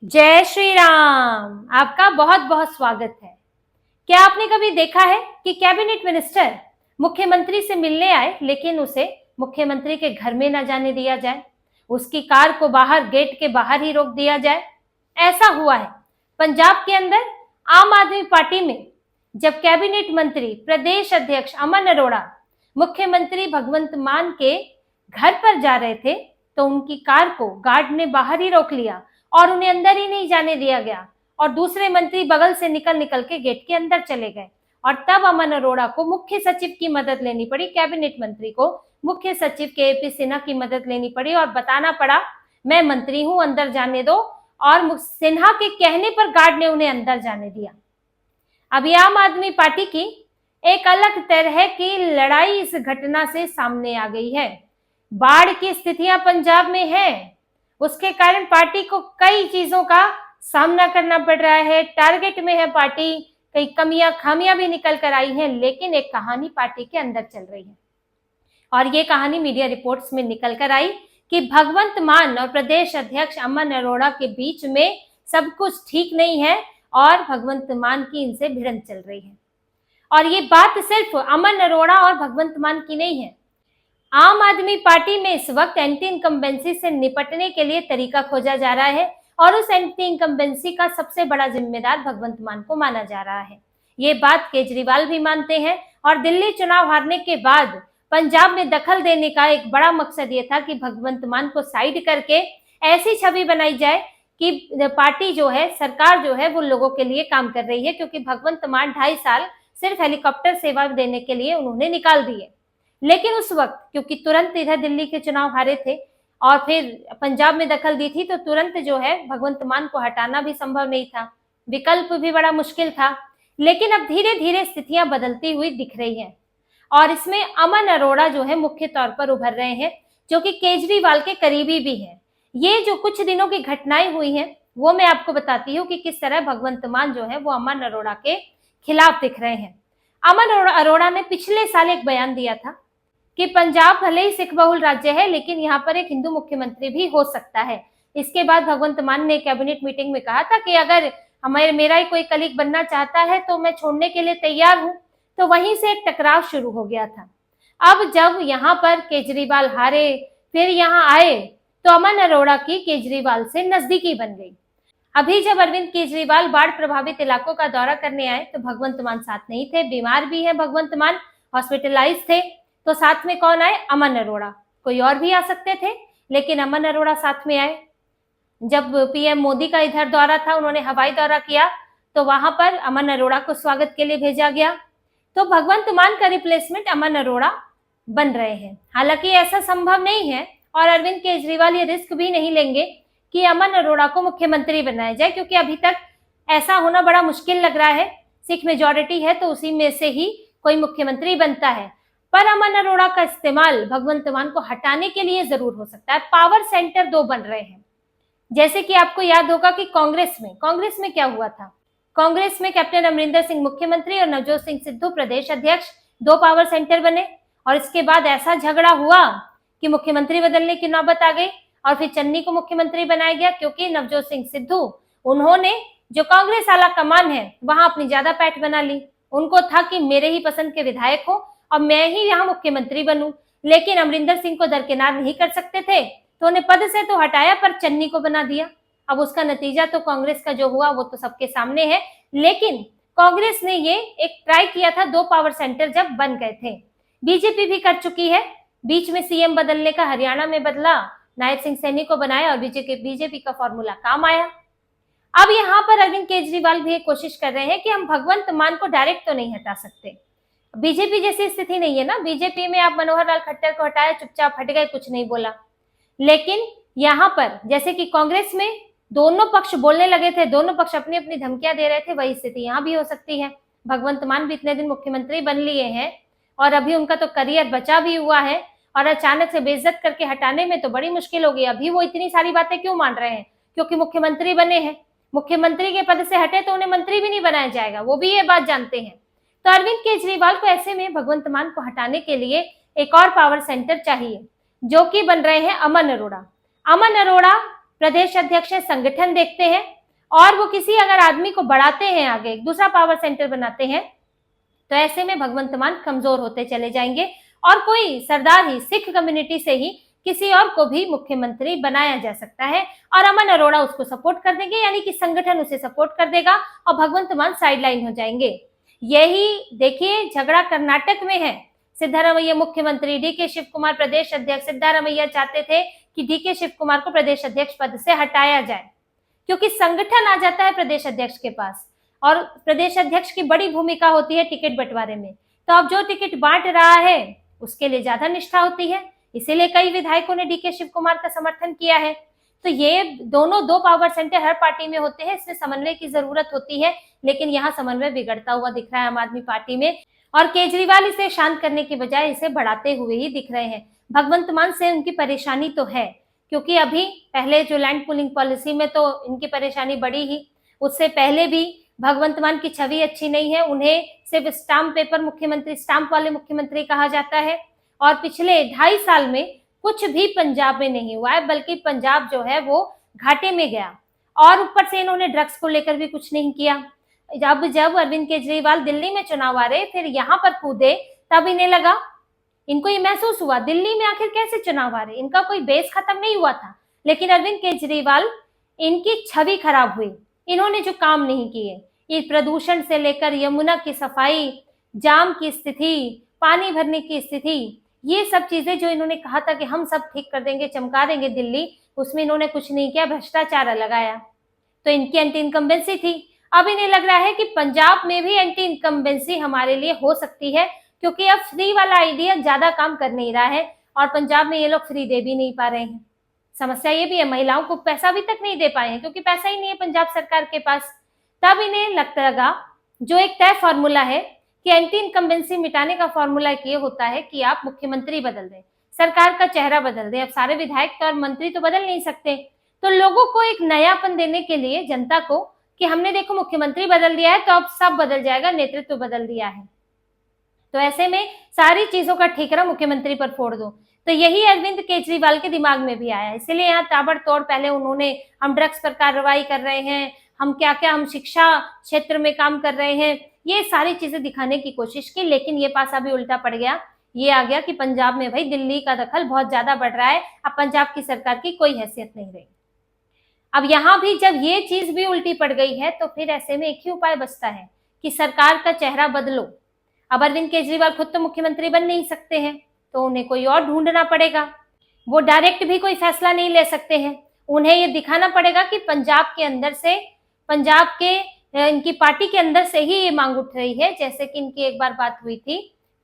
जय श्री राम। आपका बहुत बहुत स्वागत है। क्या आपने कभी देखा है कि कैबिनेट मिनिस्टर मुख्यमंत्री से मिलने आए लेकिन उसे मुख्यमंत्री के घर में न जाने दिया जाए, उसकी कार को बाहर गेट के बाहर ही रोक दिया जाए? ऐसा हुआ है पंजाब के अंदर आम आदमी पार्टी में। जब कैबिनेट मंत्री प्रदेश अध्यक्ष अमन अरोड़ा मुख्यमंत्री भगवंत मान के घर पर जा रहे थे तो उनकी कार को गार्ड ने बाहर ही रोक लिया और उन्हें अंदर ही नहीं जाने दिया गया और दूसरे मंत्री बगल से निकल निकल के गेट के अंदर चले गए। और तब अमन अरोड़ा को मुख्य सचिव की मदद लेनी पड़ी, कैबिनेट मंत्री को मुख्य सचिव के पी सिन्हा की मदद लेनी पड़ी और बताना पड़ा मैं मंत्री हूं, अंदर जाने दो। और सिन्हा के कहने पर गार्ड ने उन्हें अंदर जाने दिया। अभी आम आदमी पार्टी की एक अलग तरह की लड़ाई इस घटना से सामने आ गई है। बाढ़ की स्थितियां पंजाब में है, उसके कारण पार्टी को कई चीजों का सामना करना पड़ रहा है। टारगेट में है पार्टी, कई कमियां खामियां भी निकल कर आई हैं, लेकिन एक कहानी पार्टी के अंदर चल रही है और ये कहानी मीडिया रिपोर्ट्स में निकल कर आई कि भगवंत मान और प्रदेश अध्यक्ष अमन अरोड़ा के बीच में सब कुछ ठीक नहीं है और भगवंत मान की इनसे भिड़ंत चल रही है। और ये बात सिर्फ अमन अरोड़ा और भगवंत मान की नहीं है। आम आदमी पार्टी में इस वक्त एंटी इनकम्बेंसी से निपटने के लिए तरीका खोजा जा रहा है और उस एंटी इनकम्बेंसी का सबसे बड़ा जिम्मेदार भगवंत मान को माना जा रहा है। ये बात केजरीवाल भी मानते हैं और दिल्ली चुनाव हारने के बाद पंजाब में दखल देने का एक बड़ा मकसद ये था कि भगवंत मान को साइड करके ऐसी छवि बनाई जाए कि पार्टी जो है, सरकार जो है, वो लोगों के लिए काम कर रही है, क्योंकि भगवंत मान 2.5 साल सिर्फ हेलीकॉप्टर सेवा देने के लिए उन्होंने निकाल दिए। लेकिन उस वक्त क्योंकि तुरंत इधर दिल्ली के चुनाव हारे थे और फिर पंजाब में दखल दी थी, तो तुरंत जो है भगवंत मान को हटाना भी संभव नहीं था, विकल्प भी बड़ा मुश्किल था। लेकिन अब धीरे धीरे स्थितियां बदलती हुई दिख रही हैं और इसमें अमन अरोड़ा जो है मुख्य तौर पर उभर रहे हैं, जो कि केजरीवाल के करीबी भी हैं। ये जो कुछ दिनों की घटनाएं हुई हैं वो मैं आपको बताती हूँ कि किस तरह भगवंत मान जो है वो अमन अरोड़ा के खिलाफ दिख रहे हैं। अमन अरोड़ा ने पिछले साल एक बयान दिया था कि पंजाब भले ही सिख बहुल राज्य है लेकिन यहाँ पर एक हिंदू मुख्यमंत्री भी हो सकता है। इसके बाद भगवंत मान ने कैबिनेट मीटिंग में कहा था कि अगर मेरा ही कोई कलीग बनना चाहता है तो मैं छोड़ने के लिए तैयार हूं। तो वहीं से एक टकराव शुरू हो गया था। अब जब यहाँ पर केजरीवाल हारे, फिर यहाँ आए, तो अमन अरोड़ा की केजरीवाल से नजदीकी बन गई। अभी जब अरविंद केजरीवाल बाढ़ प्रभावित इलाकों का दौरा करने आए तो भगवंत मान साथ नहीं थे, बीमार भी है भगवंत मान, हॉस्पिटलाइज थे। तो साथ में कौन आए? अमन अरोड़ा। कोई और भी आ सकते थे लेकिन अमन अरोड़ा साथ में आए। जब पीएम मोदी का इधर दौरा था, उन्होंने हवाई दौरा किया, तो वहां पर अमन अरोड़ा को स्वागत के लिए भेजा गया। तो भगवंत मान का रिप्लेसमेंट अमन अरोड़ा बन रहे हैं। हालांकि ऐसा संभव नहीं है और अरविंद केजरीवाल ये रिस्क भी नहीं लेंगे कि अमन अरोड़ा को मुख्यमंत्री बनाया जाए, क्योंकि अभी तक ऐसा होना बड़ा मुश्किल लग रहा है। सिख मेजोरिटी है तो उसी में से ही कोई मुख्यमंत्री बनता है। पर अमन अरोड़ा का इस्तेमाल भगवंत मान को हटाने के लिए जरूर हो सकता है। पावर सेंटर 2 बन रहे हैं। जैसे कि आपको याद होगा कि कांग्रेस में क्या हुआ था। कांग्रेस में कैप्टन अमरिंदर सिंह मुख्यमंत्री और नवजोत सिंह सिद्धू प्रदेश अध्यक्ष, 2 पावर सेंटर बने और इसके बाद ऐसा झगड़ा हुआ कि मुख्यमंत्री बदलने की नौबत आ गई और फिर चन्नी को मुख्यमंत्री बनाया गया, क्योंकि नवजोत सिंह सिद्धू उन्होंने जो कांग्रेस आला कमान है वहां अपनी ज्यादा पैठ बना ली। उनको था कि मेरे ही पसंद के विधायक हो और मैं ही यहाँ मुख्यमंत्री बनूं। लेकिन अमरिंदर सिंह को दरकिनार नहीं कर सकते थे तो उन्हें पद से तो हटाया पर चन्नी को बना दिया। अब उसका नतीजा तो कांग्रेस का जो हुआ वो तो सबके सामने है। लेकिन कांग्रेस ने ये एक ट्राई किया था 2 पावर सेंटर जब बन गए थे। बीजेपी भी कर चुकी है। बीच में सीएम बदलने का हरियाणा में बदला, नायब सिंह सैनी को बनाया और बीजेपी का फॉर्मूला काम आया। अब यहाँ पर अरविंद केजरीवाल भी एक कोशिश कर रहे हैं कि हम भगवंत मान को डायरेक्ट तो नहीं हटा सकते। बीजेपी जैसी स्थिति नहीं है ना। बीजेपी में आप मनोहर लाल खट्टर को हटाया, चुपचाप हट गए, कुछ नहीं बोला। लेकिन यहाँ पर जैसे कि कांग्रेस में दोनों पक्ष बोलने लगे थे, दोनों पक्ष अपनी अपनी धमकियां दे रहे थे, वही स्थिति यहाँ भी हो सकती है। भगवंत मान भी इतने दिन मुख्यमंत्री बन लिए हैं और अभी उनका तो करियर बचा भी हुआ है और अचानक से बेइज्जत करके हटाने में तो बड़ी मुश्किल होगी। अभी वो इतनी सारी बातें क्यों मान रहे हैं? क्योंकि मुख्यमंत्री बने हैं। मुख्यमंत्री के पद से हटे तो उन्हें मंत्री भी नहीं बनाया जाएगा, वो भी ये बात जानते हैं। तो अरविंद केजरीवाल को ऐसे में भगवंत मान को हटाने के लिए एक और पावर सेंटर चाहिए, जो कि बन रहे हैं अमन अरोड़ा। अमन अरोड़ा प्रदेश अध्यक्ष है, संगठन देखते हैं, और वो किसी अगर आदमी को बढ़ाते हैं आगे, एक दूसरा पावर सेंटर बनाते हैं, तो ऐसे में भगवंत मान कमजोर होते चले जाएंगे और कोई सरदार ही सिख कम्युनिटी से ही किसी और को भी मुख्यमंत्री बनाया जा सकता है और अमन अरोड़ा उसको सपोर्ट कर देंगे, यानी कि संगठन उसे सपोर्ट कर देगा और भगवंत मान साइडलाइन हो जाएंगे। यही देखिए झगड़ा कर्नाटक में है। सिद्धारमैया मुख्यमंत्री, डीके शिव कुमार प्रदेश अध्यक्ष। सिद्धारमैया चाहते थे कि डीके शिव कुमार को प्रदेश अध्यक्ष पद से हटाया जाए, क्योंकि संगठन आ जाता है प्रदेश अध्यक्ष के पास और प्रदेश अध्यक्ष की बड़ी भूमिका होती है टिकट बंटवारे में। तो अब जो टिकट बांट रहा है उसके लिए ज्यादा निष्ठा होती है, इसीलिए कई विधायकों ने डीके शिव कुमार का समर्थन किया है। तो ये दोनों दो पावर सेंटर हर पार्टी में होते हैं, इसमें समन्वय की जरूरत होती है, लेकिन यहाँ समन्वय बिगड़ता हुआ दिख रहा है आम आदमी पार्टी में, और केजरीवाल इसे शांत करने की बजाय इसे बढ़ाते हुए ही दिख रहे हैं। भगवंत मान से उनकी परेशानी तो है, क्योंकि अभी पहले जो लैंड पूलिंग पॉलिसी में तो इनकी परेशानी बड़ी ही, उससे पहले भी भगवंत मान की छवि अच्छी नहीं है, उन्हें सिर्फ स्टाम्प पेपर मुख्यमंत्री, स्टाम्प वाले मुख्यमंत्री कहा जाता है, और पिछले 2.5 साल में कुछ भी पंजाब में नहीं हुआ है, बल्कि पंजाब जो है वो घाटे में गया, और ऊपर से इन्होंने ड्रग्स को लेकर भी कुछ नहीं किया। जब अरविंद केजरीवाल दिल्ली में चुनाव आ रहे फिर यहाँ पर कूदे, तब इन्हें लगा, इनको ये महसूस हुआ दिल्ली में आखिर कैसे चुनाव आ रहे, इनका कोई बेस खत्म नहीं हुआ था, लेकिन अरविंद केजरीवाल, इनकी छवि खराब हुई, इन्होंने जो काम नहीं किए, ये प्रदूषण से लेकर यमुना की सफाई, जाम की स्थिति, पानी भरने की स्थिति, ये सब चीजें जो इन्होंने कहा था कि हम सब ठीक कर देंगे, चमका देंगे दिल्ली, उसमें इन्होंने कुछ नहीं किया, भ्रष्टाचार लगाया। तो इनकी एंटी इनकम्बेंसी थी। अब इन्हें लग रहा है कि पंजाब में भी एंटी इनकम्बेंसी हमारे लिए हो सकती है, क्योंकि अब फ्री वाला आइडिया ज्यादा काम कर नहीं रहा है और पंजाब में ये लोग फ्री दे भी नहीं पा रहे हैं। समस्या ये भी है, महिलाओं को पैसा अभी तक नहीं दे पाए हैं, क्योंकि पैसा ही नहीं है पंजाब सरकार के पास। तब इन्हें लगता लगा जो एक तय फॉर्मूला है कि एंटी इनकम्बेंसी मिटाने का फॉर्मूला ये होता है कि आप मुख्यमंत्री बदल दें, सरकार का चेहरा बदल दें। अब सारे विधायक और मंत्री तो बदल नहीं सकते, तो लोगों को एक नयापन देने के लिए, जनता को, कि हमने देखो मुख्यमंत्री बदल दिया है तो अब सब बदल जाएगा, नेतृत्व बदल दिया है, तो ऐसे में सारी चीजों का ठिकरा मुख्यमंत्री पर फोड़ दो। तो यही अरविंद केजरीवाल के दिमाग में भी आया, इसीलिए यहाँ ताबड़तोड़ पहले उन्होंने हम ड्रग्स पर कार्रवाई कर रहे हैं, हम क्या क्या, हम शिक्षा क्षेत्र में काम कर रहे हैं, ये सारी चीजें दिखाने की कोशिश की, लेकिन ये पासा भी उल्टा पड़ गया। ये आ गया कि पंजाब में भाई दिल्ली का दखल बहुत ज्यादा बढ़ रहा है, अब पंजाब की सरकार की कोई हैसियत नहीं रही। अब यहाँ भी जब ये चीज भी उल्टी पड़ गई है, तो फिर ऐसे में एक ही उपाय बचता है कि सरकार का चेहरा बदलो। अब अरविंद केजरीवाल खुद तो मुख्यमंत्री बन नहीं सकते हैं, तो उन्हें कोई और ढूंढना पड़ेगा। वो डायरेक्ट भी कोई फैसला नहीं ले सकते हैं, उन्हें ये दिखाना पड़ेगा कि पंजाब के अंदर से, पंजाब के इनकी पार्टी के अंदर से ही ये मांग उठ रही है। जैसे कि इनकी एक बार बात हुई थी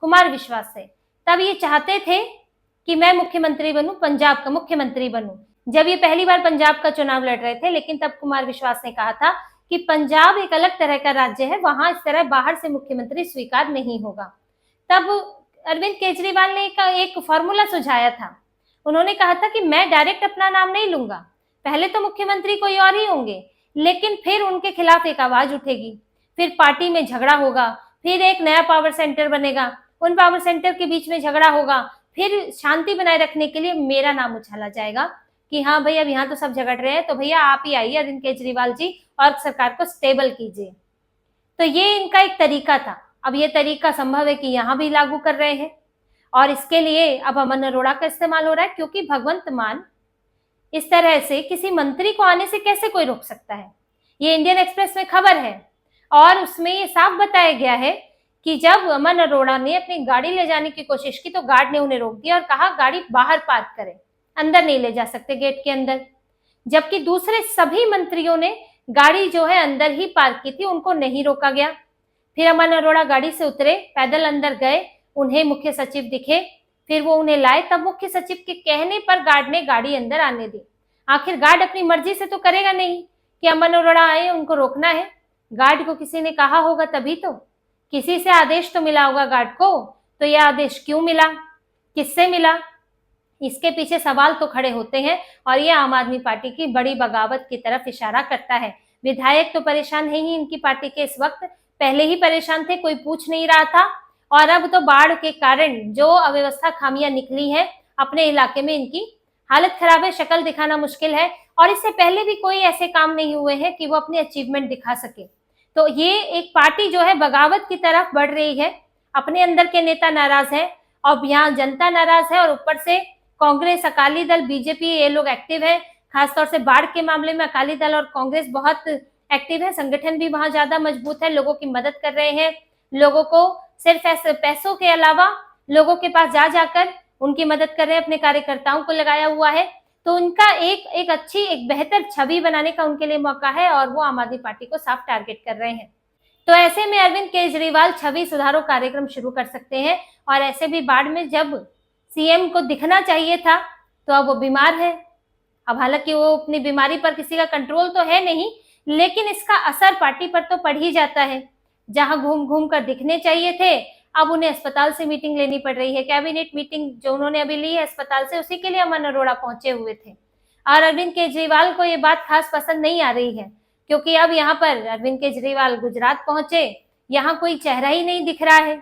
कुमार विश्वास से, तब ये चाहते थे कि मैं मुख्यमंत्री बनूं, पंजाब का मुख्यमंत्री बनूं, जब ये पहली बार पंजाब का चुनाव लड़ रहे थे। लेकिन तब कुमार विश्वास ने कहा था कि पंजाब एक अलग तरह का राज्य है, वहां इस तरह बाहर से मुख्यमंत्री स्वीकार नहीं होगा। तब अरविंद केजरीवाल ने एक फॉर्मूला सुझाया था, उन्होंने कहा था कि मैं डायरेक्ट अपना नाम नहीं लूंगा, पहले तो मुख्यमंत्री कोई और ही होंगे, लेकिन फिर उनके खिलाफ एक आवाज उठेगी, फिर पार्टी में झगड़ा होगा, फिर एक नया पावर सेंटर बनेगा, उन पावर सेंटर के बीच में झगड़ा होगा, फिर शांति बनाए रखने के लिए मेरा नाम उछाला जाएगा कि हाँ भाई अब यहाँ तो सब झगड़ रहे हैं, तो भैया आप ही आइए अरविंद केजरीवाल जी और सरकार को स्टेबल कीजिए। तो ये इनका एक तरीका था। अब ये तरीका संभव है कि यहाँ भी लागू कर रहे हैं, और इसके लिए अब अमन अरोड़ा का इस्तेमाल हो रहा है, क्योंकि भगवंत मान इस तरह से किसी मंत्री को आने से कैसे कोई रोक सकता है। ये इंडियन एक्सप्रेस में खबर है, और उसमें ये साफ बताया गया है कि जब अमन अरोड़ा ने अपनी गाड़ी ले जाने की कोशिश की तो गार्ड ने उन्हें रोक दिया और कहा गाड़ी बाहर पार्क करें, अंदर नहीं ले जा सकते गेट के अंदर। जबकि दूसरे सभी मंत्रियों ने गाड़ी जो है अंदर ही पार्क की थी, उनको नहीं रोका गया। फिर अमन अरोड़ा गाड़ी से उतरे, पैदल अंदर गए, उन्हें मुख्य सचिव दिखे, फिर वो उन्हें लाए, तब मुख्य सचिव के कहने पर गार्ड ने गाड़ी अंदर आने दी। आखिर गार्ड अपनी मर्जी से तो करेगा नहीं कि अमन अरोड़ा आए उनको रोकना है, गार्ड को किसी ने कहा होगा, तभी तो किसी से आदेश तो मिला होगा गार्ड को। तो यह आदेश क्यों मिला, किससे मिला, इसके पीछे सवाल तो खड़े होते हैं, और ये आम आदमी पार्टी की बड़ी बगावत की तरफ इशारा करता है। विधायक तो परेशान है ही इनकी पार्टी के, इस वक्त पहले ही परेशान थे, कोई पूछ नहीं रहा था, और अब तो बाढ़ के कारण जो अव्यवस्था खामियां निकली है अपने इलाके में इनकी, हालत खराब है, शक्ल दिखाना मुश्किल है, और इससे पहले भी कोई ऐसे काम नहीं हुए हैं कि वो अपनी अचीवमेंट दिखा सके। तो ये एक पार्टी जो है बगावत की तरफ बढ़ रही है, अपने अंदर के नेता नाराज हैं, और यहाँ जनता नाराज है, और ऊपर से कांग्रेस, अकाली दल, बीजेपी, ये लोग एक्टिव है। खासतौर से बाढ़ के मामले में अकाली दल और कांग्रेस बहुत एक्टिव है, संगठन भी वहां ज्यादा मजबूत है, लोगों की मदद कर रहे हैं, लोगों को सिर्फ ऐसे पैसों के अलावा लोगों के पास जा जाकर उनकी मदद कर रहे हैं, अपने कार्यकर्ताओं को लगाया हुआ है। तो उनका एक अच्छी, एक बेहतर छवि बनाने का उनके लिए मौका है, और वो आम आदमी पार्टी को साफ टारगेट कर रहे हैं। तो ऐसे में अरविंद केजरीवाल छवि सुधारो कार्यक्रम शुरू कर सकते हैं, और ऐसे भी बाढ़ में जब सीएम को दिखना चाहिए था तो अब वो बीमार है। अब हालांकि वो अपनी बीमारी पर किसी का कंट्रोल तो है नहीं, लेकिन इसका असर पार्टी पर तो पड़ ही जाता है। जहां घूम घूम कर दिखने चाहिए थे, अब उन्हें अस्पताल से मीटिंग लेनी पड़ रही है। कैबिनेट मीटिंग जो उन्होंने अभी ली है अस्पताल से, उसी के लिए अमन अरोड़ा पहुंचे हुए थे, और अरविंद केजरीवाल को ये बात खास पसंद नहीं आ रही है, क्योंकि अब यहाँ पर अरविंद केजरीवाल गुजरात पहुंचे, यहाँ कोई चेहरा ही नहीं दिख रहा है।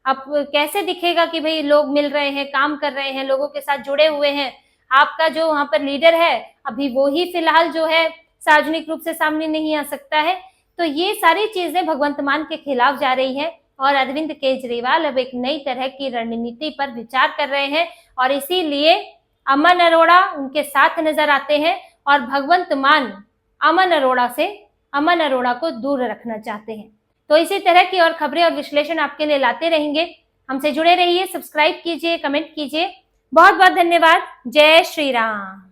अब कैसे दिखेगा कि भाई लोग मिल रहे हैं, काम कर रहे हैं, लोगों के साथ जुड़े हुए हैं। आपका जो वहां पर लीडर है अभी वो ही फिलहाल जो है सार्वजनिक रूप से सामने नहीं आ सकता है। तो ये सारी चीजें भगवंत मान के खिलाफ जा रही है, और अरविंद केजरीवाल अब एक नई तरह की रणनीति पर विचार कर रहे हैं, और इसीलिए अमन अरोड़ा उनके साथ नजर आते हैं, और भगवंत मान अमन अरोड़ा को दूर रखना चाहते हैं। तो इसी तरह की और खबरें और विश्लेषण आपके लिए लाते रहेंगे। हमसे जुड़े रहिए, सब्सक्राइब कीजिए, कमेंट कीजिए। बहुत बहुत धन्यवाद। जय श्री राम।